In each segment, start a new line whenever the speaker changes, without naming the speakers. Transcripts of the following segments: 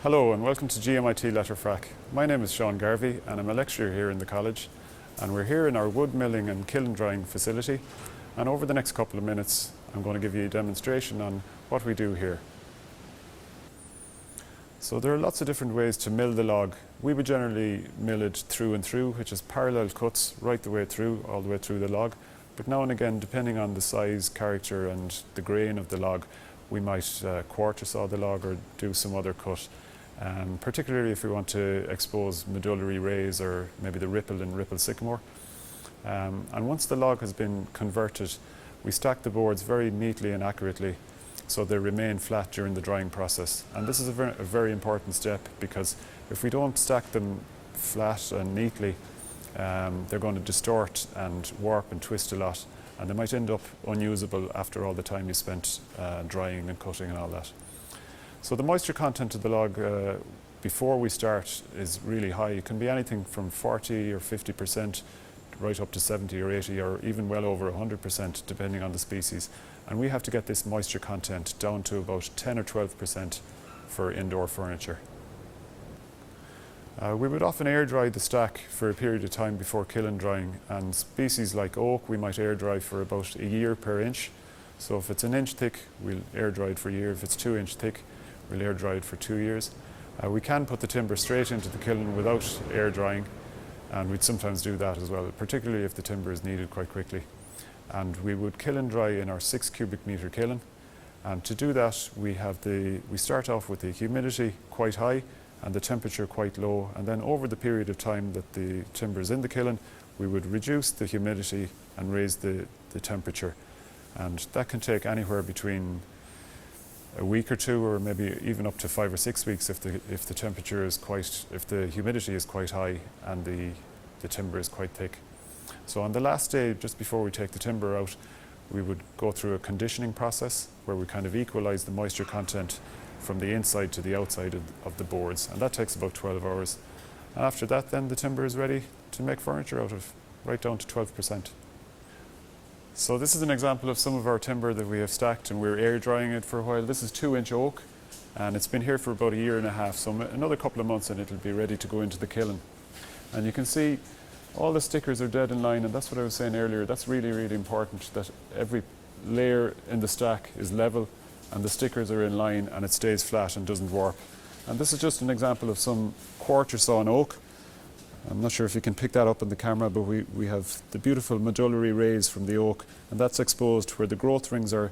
Hello and welcome to GMIT Letterfrack. My name is Sean Garvey and I'm a lecturer here in the college, and we're here in our wood milling and kiln drying facility, and over the next couple of minutes I'm going to give you a demonstration on what we do here. So there are lots of different ways to mill the log. We would generally mill it through and through, which is parallel cuts right the way through, all the way through the log. But now and again, depending on the size, character and the grain of the log, we might quarter saw the log or do some other cut. Particularly if we want to expose medullary rays or maybe the ripple in ripple sycamore. And once the log has been converted, we stack the boards very neatly and accurately so they remain flat during the drying process. And this is a very important step, because if we don't stack them flat and neatly, they're going to distort and warp and twist a lot, and they might end up unusable after all the time you spent drying and cutting and all that. So the moisture content of the log before we start is really high. It can be anything from 40 or 50% right up to 70 or 80 or even well over 100% depending on the species. And we have to get this moisture content down to about 10 or 12% for indoor furniture. We would often air dry the stack for a period of time before kiln drying, and species like oak we might air dry for about a year per inch. So if it's an inch thick, we'll air dry it for a year. If it's 2 inch thick, we'll air dry it for 2 years. We can put the timber straight into the kiln without air drying, and we'd sometimes do that as well, particularly if the timber is needed quite quickly. And we would kiln dry in our 6 cubic metre kiln. And to do that, we start off with the humidity quite high and the temperature quite low, and then over the period of time that the timber is in the kiln, we would reduce the humidity and raise the temperature. And that can take anywhere between a week or two, or maybe even up to 5 or 6 weeks if the temperature is if the humidity is quite high and the timber is quite thick. So on the last day, just before we take the timber out, we would go through a conditioning process where we kind of equalize the moisture content from the inside to the outside of the boards, and that takes about 12 hours. And after that, then the timber is ready to make furniture out of, right down to 12%. So this is an example of some of our timber that we have stacked, and we're air drying it for a while. This is 2 inch oak, and it's been here for about a year and a half, so another couple of months and it'll be ready to go into the kiln. And you can see all the stickers are dead in line, and that's what I was saying earlier. That's really, really important, that every layer in the stack is level and the stickers are in line and it stays flat and doesn't warp. And this is just an example of some quarter sawn oak. I'm not sure if you can pick that up in the camera, but we have the beautiful medullary rays from the oak, and that's exposed where the growth rings are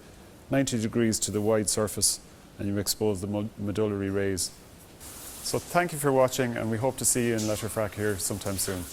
90 degrees to the wide surface, and you expose the medullary rays. So thank you for watching, and we hope to see you in Letterfrack here sometime soon.